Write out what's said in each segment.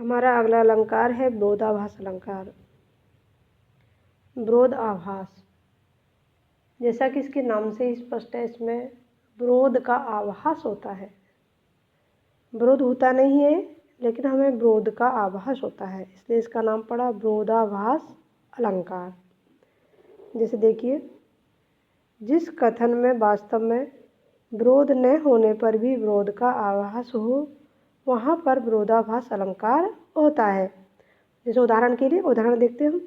हमारा अगला अलंकार है विरोधाभास अलंकार। विरोध आभास, जैसा कि इसके नाम से ही स्पष्ट है, इसमें विरोध का आभास होता है। विरोध होता नहीं है, लेकिन हमें विरोध का आभास होता है, इसलिए इसका नाम पड़ा विरोधाभास अलंकार। जैसे देखिए, जिस कथन में वास्तव में विरोध न होने पर भी विरोध का आभास हो, वहाँ पर विरोधाभास अलंकार होता है। जैसे उदाहरण के लिए उदाहरण देखते हैं हम।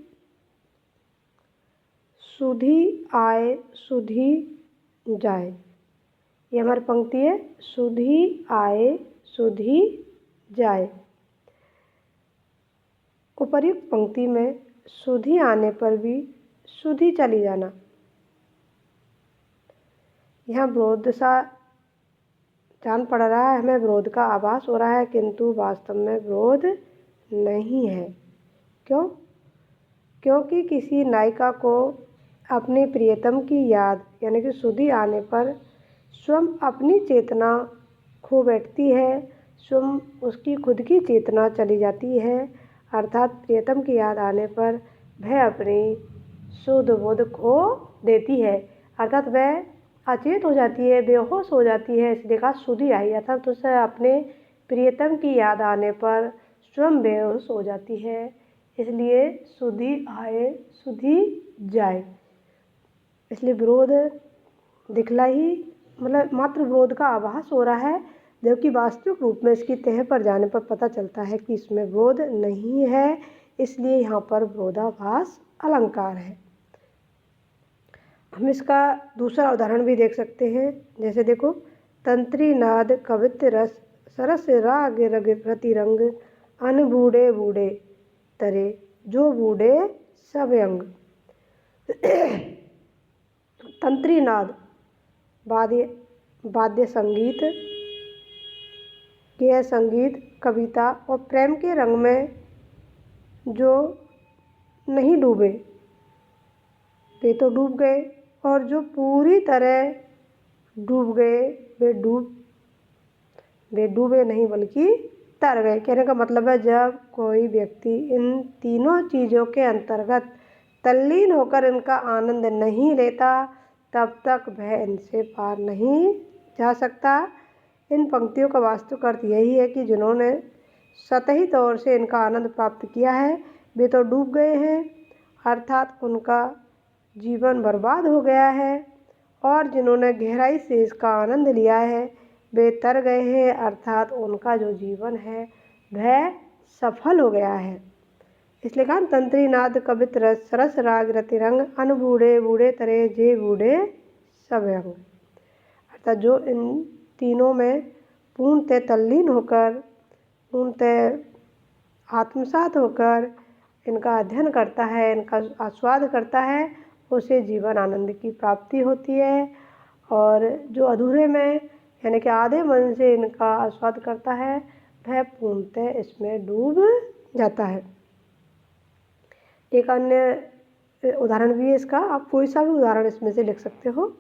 सुधी आए सुधी जाए, ये हमारी पंक्ति है। सुधी आए सुधी जाए। उपर्युक्त पंक्ति में सुधी आने पर भी सुधी चली जाना, यहाँ विरोध सा जान पड़ रहा है, हमें विरोध का आभास हो रहा है, किंतु वास्तव में विरोध नहीं है। क्यों? क्योंकि किसी नायिका को अपने प्रियतम की याद यानी कि सुधी आने पर स्वयं अपनी चेतना खो बैठती है, स्वयं उसकी खुद की चेतना चली जाती है, अर्थात प्रियतम की याद आने पर वह अपनी शुद्ध बुद्ध खो देती है, अर्थात वह अचेत हो जाती है, बेहोश हो जाती है। इसलिए कहा सुधी आई, अर्थात उसे अपने प्रियतम की याद आने पर स्वयं बेहोश हो जाती है, इसलिए सुधी आए सुधी जाए। इसलिए विरोध दिखला ही मतलब मात्र विरोध का आभास हो रहा है, जबकि वास्तविक रूप में इसकी तह पर जाने पर पता चलता है कि इसमें विरोध नहीं है, इसलिए यहाँ पर विरोधाभास अलंकार है। हम इसका दूसरा उदाहरण भी देख सकते हैं। जैसे देखो, तंत्री नाद कवित्त रस सरस राग रति रंग अन बूढ़े बूढ़े तरे जो बूढ़े सब अंग। तंत्री नाद वाद्य संगीत, गेय संगीत, कविता और प्रेम के रंग में जो नहीं डूबे वे तो डूब गए, और जो पूरी तरह डूब गए वे डूबे नहीं बल्कि तर गए। कहने का मतलब है, जब कोई व्यक्ति इन तीनों चीज़ों के अंतर्गत तल्लीन होकर इनका आनंद नहीं लेता, तब तक वह इनसे पार नहीं जा सकता। इन पंक्तियों का वास्तविक अर्थ यही है कि जिन्होंने सतही तौर से इनका आनंद प्राप्त किया है वे तो डूब गए हैं, अर्थात उनका जीवन बर्बाद हो गया है, और जिन्होंने गहराई से इसका आनंद लिया है वे तर गए हैं, अर्थात उनका जो जीवन है वह सफल हो गया है। इसलिए कहा तंत्री नाद कवित रस सरस राग रति रंग अन बूढ़े बूढ़े तरे जे बूढ़े सब अंग, अर्थात जो इन तीनों में पूर्णतः तल्लीन होकर, पूर्णतः आत्मसात होकर इनका अध्ययन करता है, इनका आस्वाद करता है, उसे जीवन आनंद की प्राप्ति होती है। और जो अधूरे में यानी कि आधे मन से इनका आस्वाद करता है वह पूर्णतः इसमें डूब जाता है। एक अन्य उदाहरण भी है इसका, आप कोई सा भी उदाहरण इसमें से लिख सकते हो।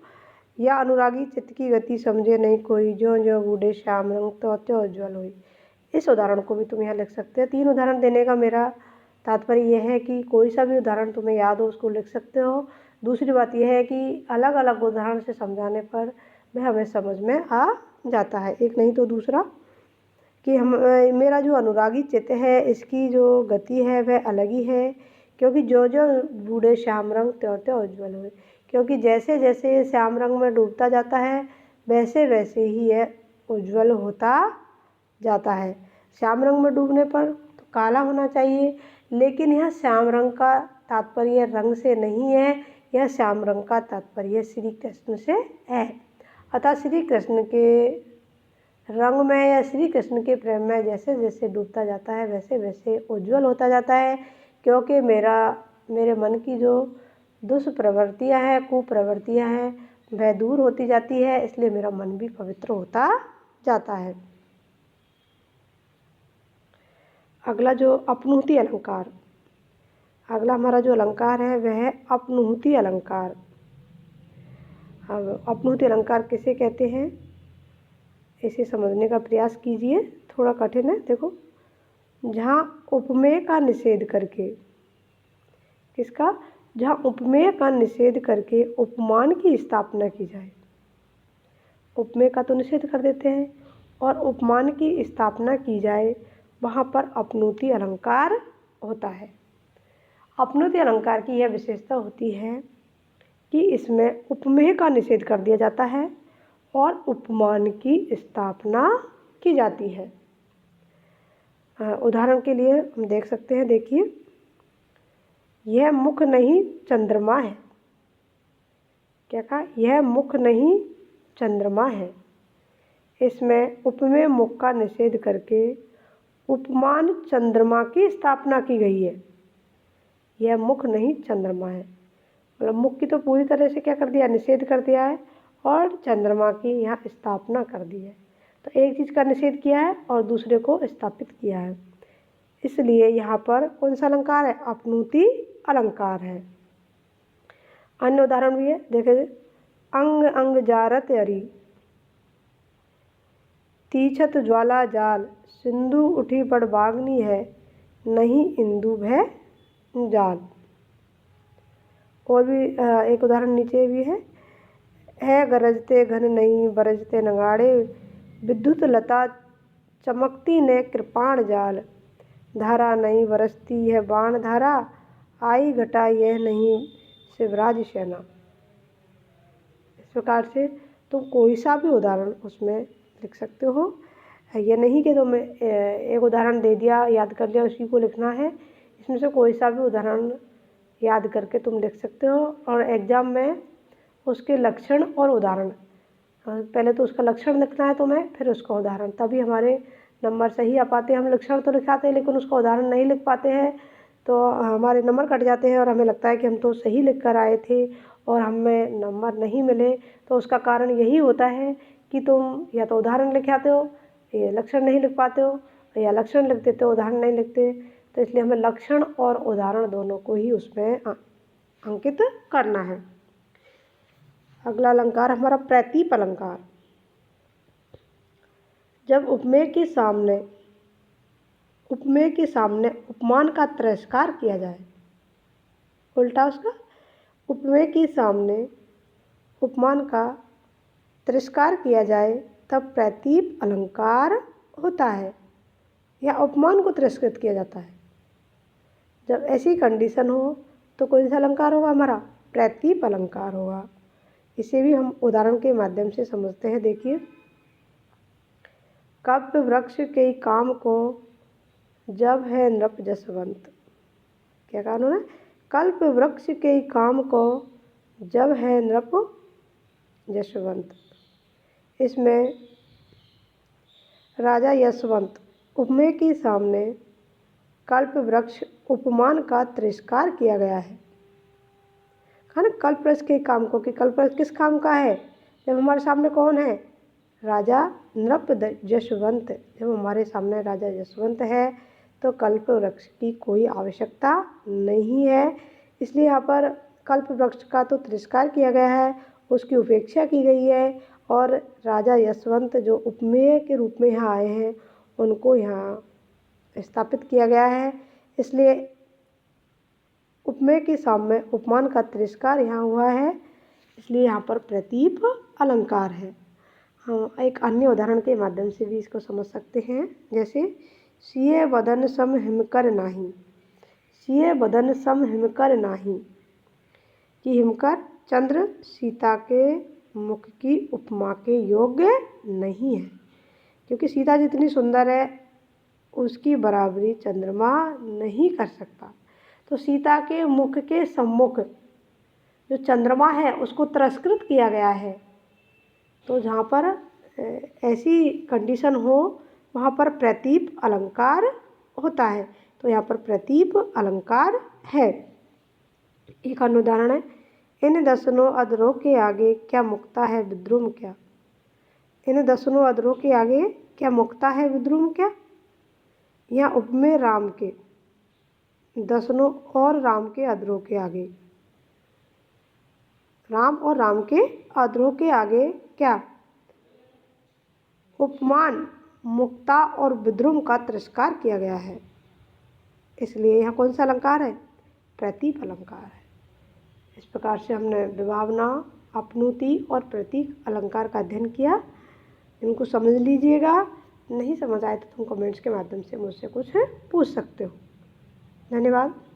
या अनुरागी चित्त की गति समझे नहीं कोई, जो जो बूढ़े श्याम रंग तो त्यो उज्ज्वल हुई। इस उदाहरण को भी तुम यहाँ लिख सकते हो। 3 उदाहरण देने का मेरा तात्पर्य यह है कि कोई सा भी उदाहरण तुम्हें याद हो उसको लिख सकते हो। दूसरी बात यह है कि अलग अलग उदाहरण से समझाने पर वह हमें समझ में आ जाता है, एक नहीं तो दूसरा, कि मेरा जो अनुरागी चित्त है इसकी जो गति है वह अलग ही है, क्योंकि जो जो बूढ़े श्याम रंग त्यों त्यों उज्ज्वल हुए, क्योंकि जैसे जैसे श्याम रंग में डूबता जाता है वैसे वैसे ही यह उज्ज्वल होता जाता है। श्याम रंग में डूबने पर तो काला होना चाहिए, लेकिन यह श्याम रंग का तात्पर्य रंग से नहीं है, यह श्याम रंग का तात्पर्य श्री कृष्ण से है। अतः श्री कृष्ण के रंग में या श्री कृष्ण के प्रेम में जैसे जैसे डूबता जाता है वैसे वैसे उज्ज्वल होता जाता है, क्योंकि मेरे मन की जो दुष्प्रवृत्तियाँ हैं, कुप्रवृत्तियाँ हैं, वह दूर होती जाती है, इसलिए मेरा मन भी पवित्र होता जाता है। अगला जो अपनुति अलंकार, अगला हमारा जो अलंकार है वह है अपनुति अलंकार। अब अपनुति अलंकार किसे कहते हैं इसे समझने का प्रयास कीजिए, थोड़ा कठिन है। देखो, जहाँ उपमेय का निषेध करके, किसका, जहाँ उपमेय का निषेध करके उपमान की स्थापना की जाए। उपमेय का तो निषेध कर देते हैं और उपमान की स्थापना की जाए, वहाँ पर अपनोति अलंकार होता है। अपनोति अलंकार की यह विशेषता होती है कि इसमें उपमेय का निषेध कर दिया जाता है और उपमान की स्थापना की जाती है। उदाहरण के लिए हम देख सकते हैं, देखिए, यह मुख नहीं चंद्रमा है। क्या कहा, यह मुख नहीं चंद्रमा है। इसमें उपमेय मुख का निषेध करके उपमान चंद्रमा की स्थापना की गई है। यह मुख नहीं चंद्रमा है, मतलब मुख की तो पूरी तरह से क्या कर दिया, निषेध कर दिया है, और चंद्रमा की यहाँ स्थापना कर दी है। तो एक चीज़ का निषेध किया है और दूसरे को स्थापित किया है, इसलिए यहाँ पर कौन सा अलंकार है, अपनोति अलंकार है। अन्य उदाहरण भी है, देखिए, अंग अंग जारत अरि, तीछत ज्वाला जाल, सिंधु उठी बड़बाग्नि है, नहीं इंदु भय जाल। और भी एक उदाहरण नीचे भी है गरजते घन नहीं बरजते नगाड़े, विद्युत लता चमकती ने कृपाण जाल, धारा नहीं बरसती है बाण धारा, आई घटा यह नहीं शिवराज सेना। इस प्रकार से तुम कोई सा भी उदाहरण उसमें लिख सकते हो। ये नहीं कि तुम्हें एक उदाहरण दे दिया, याद कर लिया, उसी को लिखना है। इसमें से कोई सा भी उदाहरण याद करके तुम लिख सकते हो, और एग्ज़ाम में उसके लक्षण और उदाहरण, पहले तो उसका लक्षण लिखना है तुम्हें, फिर उसका उदाहरण, तभी हमारे नंबर सही आ पाते हैं। हम लक्षण तो लिखाते हैं लेकिन उसका उदाहरण नहीं लिख पाते हैं, तो हमारे नंबर कट जाते हैं और हमें लगता है कि हम तो सही लिख कर आए थे और हमें नंबर नहीं मिले। तो उसका कारण यही होता है कि तुम या तो उदाहरण लिख आते हो, या लक्षण नहीं लिख पाते हो, या लक्षण लिख देते हो, उदाहरण नहीं लिखते। तो इसलिए हमें लक्षण और उदाहरण दोनों को ही उसमें अंकित करना है। अगला अलंकार हमारा प्रतीप अलंकार। जब उपमेय के सामने उपमान का तिरस्कार किया जाए, उल्टा उसका, उपमेय के सामने उपमान का तिरस्कार किया जाए तब प्रतीप अलंकार होता है, या उपमान को तिरस्कृत किया जाता है। जब ऐसी कंडीशन हो तो कौन सा अलंकार होगा, हमारा प्रतीप अलंकार होगा। इसे भी हम उदाहरण के माध्यम से समझते हैं। देखिए, कल्प वृक्ष के काम को जब है नृप जसवंत। क्या कहा उन्होंने, कल्प वृक्ष के काम को जब है नृप जसवंत। इसमें राजा यशवंत उपमेय के सामने कल्प वृक्ष उपमान का तिरस्कार किया गया है। ना कल्प वृक्ष के काम को, कि कल्प वृक्ष किस काम का है, जब हमारे सामने कौन है, राजा नृप जसवंत। जब हमारे सामने राजा यशवंत है तो कल्प वृक्ष की कोई आवश्यकता नहीं है, इसलिए यहाँ पर कल्प वृक्ष का तो तिरस्कार किया गया है, उसकी उपेक्षा की गई है, और राजा यशवंत जो उपमेय के रूप में यहाँ आए हैं उनको यहाँ स्थापित किया गया है। इसलिए उपमेय के सामने उपमान का तिरस्कार यहाँ हुआ है, इसलिए यहाँ पर प्रतीप अलंकार है। हम एक अन्य उदाहरण के माध्यम से भी इसको समझ सकते हैं। जैसे, सिए बदन सम हिमकर नाही, सिए बदन सम हिमकर नाही, कि हिमकर चंद्र सीता के मुख की उपमा के योग्य नहीं है, क्योंकि सीता जितनी सुंदर है उसकी बराबरी चंद्रमा नहीं कर सकता। तो सीता के मुख के सम्मुख जो चंद्रमा है उसको तिरस्कृत किया गया है। तो जहाँ पर ऐसी कंडीशन हो वहाँ पर प्रतीप अलंकार होता है, तो यहाँ पर प्रतीप अलंकार है। एक अन्य उदाहरण है, इन दसनों अधरों के आगे क्या मुक्ता है विद्रुम क्या। इन दसनों अधरों के आगे क्या मुक्ता है विद्रुम क्या। यहाँ उपमेय राम के दसनों और राम के अधरों के आगे, राम और राम के अधरों के आगे क्या, उपमान मुक्ता और विद्रुम का तिरस्कार किया गया है। इसलिए यहाँ कौन सा अलंकार है? प्रतीक अलंकार है। इस प्रकार से हमने विभावना, अपनुति और प्रतीक अलंकार का अध्ययन किया। इनको समझ लीजिएगा। नहीं समझ आए तो तुम कमेंट्स के माध्यम से मुझसे कुछ पूछ सकते हो। धन्यवाद।